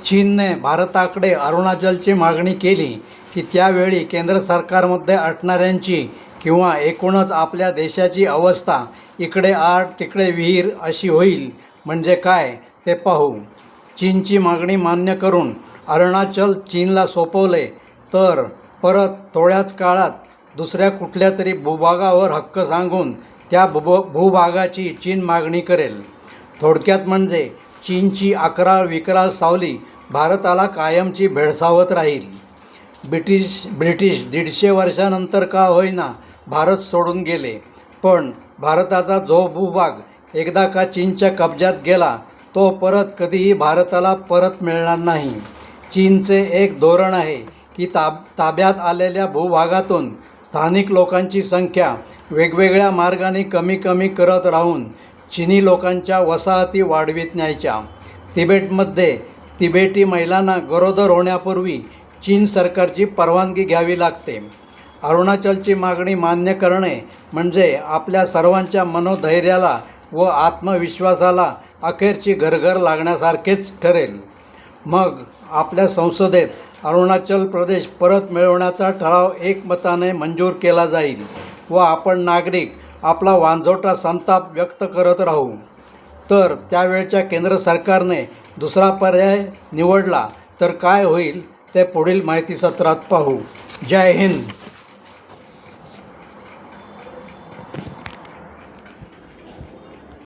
चीनने भारताकडे अरुणाचलची मागणी केली की त्यावेळी केंद्र सरकारमध्ये असणाऱ्यांची किंवा एकूणच आपल्या देशाची अवस्था इकडे आड तिकडे विहीर अशी होईल. म्हणजे काय ते पाहू. चीनची मागणी मान्य करून अरुणाचल चीनला सोपवले तर परत थोड्याच काळात दुसऱ्या कुठल्या तरी भूभागावर हक्क सांगून त्या भूभागाची चीन मागणी करेल. थोडक्यात म्हणजे चीनची अकराळ विकराळ सावली भारताला कायमची भेडसावत राहील. ब्रिटिश 150 वर्षानंतर का होईना भारत सोडून गेले, पण भारताचा जो भूभाग एकदा का चीनच्या कब्जात गेला तो परत कधीही भारताला परत मिळणार नाही. चीनचे एक धोरण आहे की ताब्यात आलेल्या भूभागातून स्थानिक लोकांची संख्या वेगवेगळ्या मार्गाने कमी करत राहून चिनी लोकांच्या वसाहती वाढवित न्यायच्या. तिबेटमध्ये तिबेटी महिलांना गरोदर होण्यापूर्वी चीन सरकारची परवानगी घ्यावी लागते. अरुणाचलची मागणी मान्य करणे म्हणजे आपल्या सर्वांच्या मनोधैर्याला व आत्मविश्वासाला अखेरची घरघर लागण्यासारखेच ठरेल. मग आपल्या संसदेत अरुणाचल प्रदेश परत मिळवण्याचा ठराव एकमताने मंजूर केला जाईल व आपण नागरिक आपला वांझोटा संताप व्यक्त करत राहू. तर त्यावेळच्या केंद्र सरकारने दुसरा पर्याय निवडला तर काय होईल ते पुढील माहिती सत्रात पाहू. जय हिंद.